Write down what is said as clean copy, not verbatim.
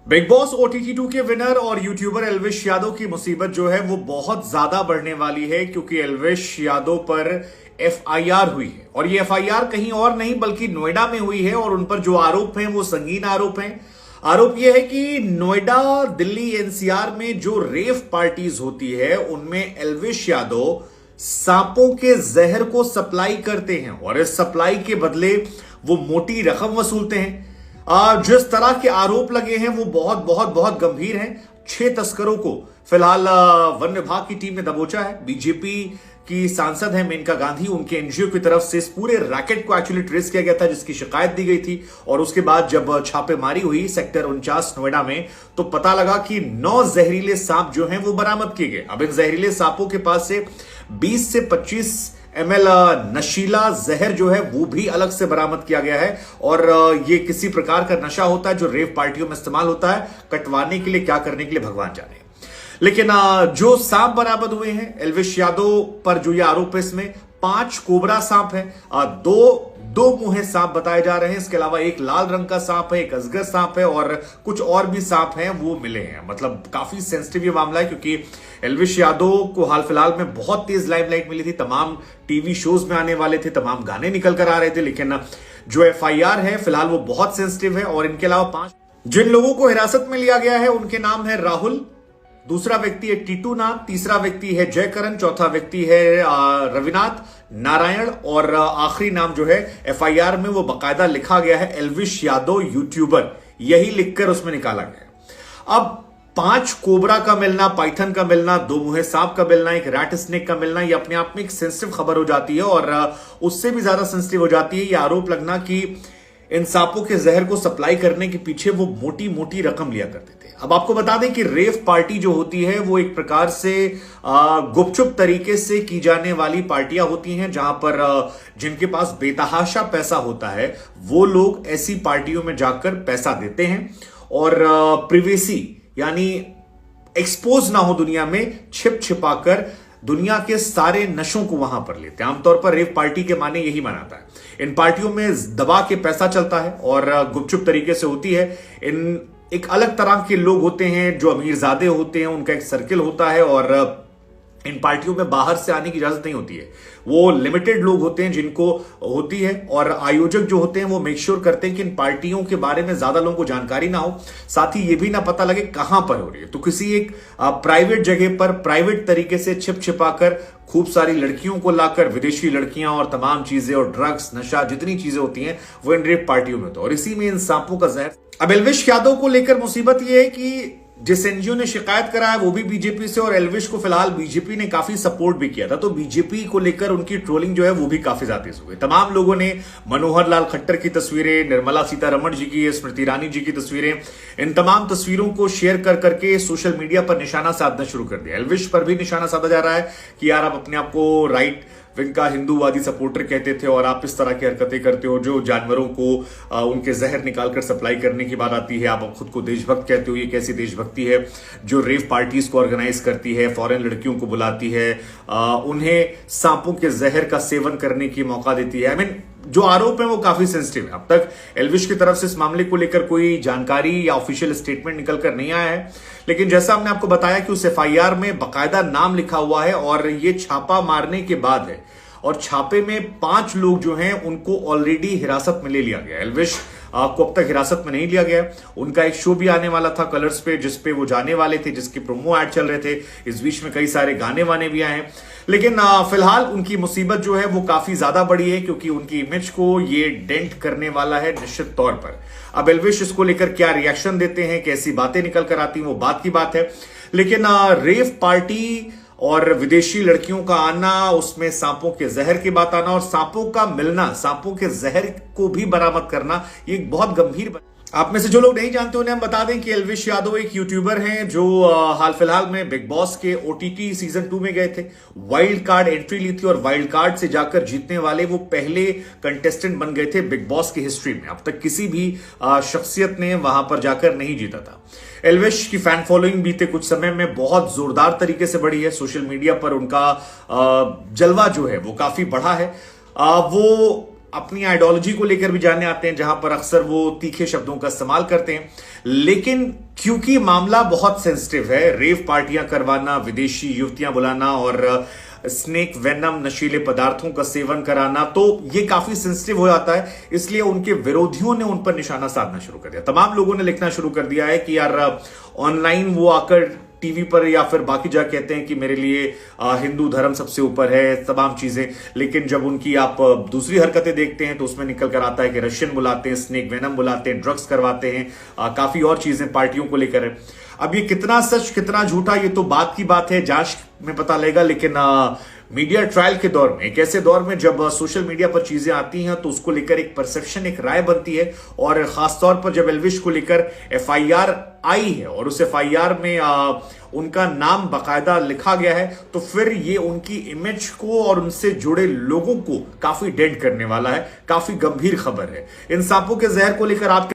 Big boss OTT 2 के winner और YouTuber Elvish Yadav की मुसीबत जो है वो बहुत ज्यादा बढ़ने वाली है, क्योंकि एल्विश यादव पर एफआईआर हुई है और ये एफआईआर कहीं और नहीं बल्कि नोएडा में हुई है और उन पर जो आरोप हैं वो संगीन आरोप हैं। आरोप यह है कि नोएडा, दिल्ली, एनसीआर में जो रेव पार्टीज होती है उनमें एल्विश यादव सांपों के जहर को सप्लाई करते हैं और इस सप्लाई के बदले वो मोटी रकम वसूलते हैं। जिस तरह के आरोप लगे हैं वो बहुत बहुत बहुत गंभीर हैं। 6 तस्करों को फिलहाल वन विभाग की टीम ने दबोचा है। बीजेपी की सांसद है मेनका गांधी, उनके एनजीओ की तरफ से इस पूरे रैकेट को एक्चुअली ट्रेस किया गया था, जिसकी शिकायत दी गई थी और उसके बाद जब छापेमारी हुई सेक्टर 49 नोएडा में तो पता लगा कि 9 जहरीले सांप जो हैं वो बरामद किए गए। अब इन जहरीले सांपों के पास से 20 से 25 ml नशीला जहर जो है वो भी अलग से बरामद किया गया है और ये किसी प्रकार का नशा होता है जो रेव पार्टियों में इस्तेमाल होता है। कटवाने के लिए, क्या करने के लिए, भगवान जाने। लेकिन जो सांप बरामद हुए हैं एल्विश यादव पर जो ये आरोप है, इसमें 5 कोबरा सांप है, दो मुंहे सांप बताए जा रहे हैं। इसके अलावा एक लाल रंग का सांप है, एक अजगर सांप है और कुछ और भी सांप हैं वो मिले हैं। मतलब काफी सेंसिटिव ये मामला है, क्योंकि एल्विश यादव को हाल फिलहाल में बहुत तेज लाइमलाइट मिली थी, तमाम टीवी शोज में आने वाले थे, तमाम गाने निकल कर आ रहे थे। लेकिन जो एफआईआर है फिलहाल वो बहुत सेंसिटिव है और इनके अलावा 5 जिन लोगों को हिरासत में लिया गया है उनके नाम है राहुल, दूसरा व्यक्ति है टीटू नाथ, तीसरा व्यक्ति है जयकरण, चौथा व्यक्ति है रविनाथ नारायण और आखिरी नाम जो है एफआईआर में वो बकायदा लिखा गया है एल्विश यादव यूट्यूबर, यही लिखकर उसमें निकाला गया है। अब 5 कोबरा का मिलना, पाइथन का मिलना, 2 मुंहे सांप का मिलना, एक रैट स्नेक का मिलना, ये अपने आप में एक सेंसिटिव खबर हो जाती है और उससे भी ज्यादा सेंसिटिव हो जाती है ये आरोप लगना कि इन सांपों के जहर को सप्लाई करने के पीछे वो मोटी मोटी रकम लिया करते थे। अब आपको बता दें कि रेव पार्टी जो होती है वो एक प्रकार से गुपचुप तरीके से की जाने वाली पार्टियां होती हैं, जहां पर जिनके पास बेतहाशा पैसा होता है वो लोग ऐसी पार्टियों में जाकर पैसा देते हैं और प्रिवेसी यानी एक्सपोज ना हो दुनिया में, छिप छिपाकर दुनिया के सारे नशों को वहां पर लेते हैं। आमतौर पर रेव पार्टी के माने यही मनाता है। इन पार्टियों में दबा के पैसा चलता है और गुपचुप तरीके से होती है। इन एक अलग तरह के लोग होते हैं जो अमीरजादे होते हैं, उनका एक सर्किल होता है और इन पार्टियों में बाहर से आने की इजाजत नहीं होती है। वो लिमिटेड लोग होते हैं जिनको होती है और आयोजक जो होते हैं वो मेक श्योर करते हैं कि इन पार्टियों के बारे में ज्यादा लोगों को जानकारी ना हो, साथ ही ये भी ना पता लगे कहां पर हो रही है। तो किसी एक प्राइवेट जगह पर प्राइवेट तरीके से छिप छिपाकर खूब सारी लड़कियों को लाकर, विदेशी लड़कियां और तमाम चीजें और ड्रग्स, नशा, जितनी चीजें होती हैं वो इन रेप पार्टियों में होता है और इसी में इन सांपों का जहर। अब एल्विश यादव को लेकर मुसीबत यह है कि जिस एनजीओ ने शिकायत करा है वो भी बीजेपी से और एल्विश को फिलहाल बीजेपी ने काफी सपोर्ट भी किया था, तो बीजेपी को लेकर उनकी ट्रोलिंग जो है वो भी काफी ज्यादा हो गई। तमाम लोगों ने मनोहर लाल खट्टर की तस्वीरें, निर्मला सीतारमण जी की, स्मृति ईरानी जी की तस्वीरें, इन तमाम तस्वीरों को शेयर कर करके सोशल मीडिया पर निशाना साधना शुरू कर दिया। एल्विश पर भी निशाना साधा जा रहा है कि यार आप अपने आप को राइट विंग का हिंदूवादी सपोर्टर कहते थे और आप इस तरह की हरकतें करते हो, जो जानवरों को उनके जहर निकालकर सप्लाई करने की बात आती है आप खुद को देशभक्त कहते हो। ये कैसी देशभक्ति है जो रेव पार्टीज को ऑर्गेनाइज करती है, फॉरेन लड़कियों को बुलाती है, उन्हें सांपों के जहर का सेवन करने की मौका देती है। आई मीन जो आरोप है वो काफी सेंसिटिव है। अब तक एल्विश की तरफ से इस मामले को लेकर कोई जानकारी या ऑफिशियल स्टेटमेंट निकलकर नहीं आया है, लेकिन जैसा हमने आपको बताया कि उस एफआईआर में बकायदा नाम लिखा हुआ है और ये छापा मारने के बाद है और छापे में 5 लोग जो हैं उनको ऑलरेडी हिरासत में ले लिया गया। एल्विश को अब तक हिरासत में नहीं लिया गया। उनका एक शो भी आने वाला था कलर्स पे, जिसपे वो जाने वाले थे, जिसके प्रोमो ऐड चल रहे थे। इस बीच में कई सारे गाने वाने भी आए हैं, लेकिन फिलहाल उनकी मुसीबत जो है वो काफी ज्यादा बड़ी है, क्योंकि उनकी इमेज को ये डेंट करने वाला है निश्चित तौर पर। अब एल्विश इसको लेकर क्या रिएक्शन देते हैं, कैसी बातें निकल कर आती हैं, वो बात की बात है। लेकिन रेव पार्टी और विदेशी लड़कियों का आना, उसमें सांपों के जहर की बात आना और सांपों का मिलना, सांपों के जहर को भी बरामद करना, ये एक बहुत गंभीर। आप में से जो लोग नहीं जानते उन्हें हम बता दें कि एल्विश यादव एक यूट्यूबर हैं जो हाल फिलहाल में बिग बॉस के ओटीटी सीजन 2 में गए थे। वाइल्ड कार्ड एंट्री ली थी और वाइल्ड कार्ड से जाकर जीतने वाले वो पहले कंटेस्टेंट बन गए थे बिग बॉस की हिस्ट्री में। अब तक किसी भी शख्सियत ने वहां पर जाकर नहीं जीता था। एल्विश की फैन फॉलोइंग बीते कुछ समय में बहुत जोरदार तरीके से बढ़ी है। सोशल मीडिया पर उनका जलवा जो है वो काफी बढ़ा है। वो अपनी आइडियोलॉजी को लेकर भी जाने आते हैं, जहां पर अक्सर वो तीखे शब्दों का इस्तेमाल करते हैं। लेकिन क्योंकि मामला बहुत सेंसिटिव है, रेव पार्टियां करवाना, विदेशी युवतियां बुलाना और स्नेक वेनम नशीले पदार्थों का सेवन कराना, तो ये काफी सेंसिटिव हो जाता है। इसलिए उनके विरोधियों ने उन पर निशाना साधना शुरू कर दिया। तमाम लोगों ने लिखना शुरू कर दिया है कि यार ऑनलाइन वो आकर टीवी पर या फिर बाकी जगह कहते हैं कि मेरे लिए हिंदू धर्म सबसे ऊपर है, तमाम चीजें, लेकिन जब उनकी आप दूसरी हरकतें देखते हैं तो उसमें निकल कर आता है कि रशियन बुलाते हैं, स्नेक वेनम बुलाते हैं, ड्रग्स करवाते हैं, काफी और चीजें पार्टियों को लेकर है। अब ये कितना सच कितना झूठा, ये तो बात की बात है, जांच में पता लगेगा। लेकिन मीडिया ट्रायल के दौर में, एक ऐसे दौर में जब सोशल मीडिया पर चीजें आती हैं तो उसको लेकर एक परसेप्शन, एक राय बनती है। और खासतौर पर जब एल्विश को लेकर एफआईआर आई है और उस एफआईआर में उनका नाम बाकायदा लिखा गया है, तो फिर ये उनकी इमेज को और उनसे जुड़े लोगों को काफी डेंट करने वाला है। काफी गंभीर खबर है। इन सांपों के जहर को लेकर आप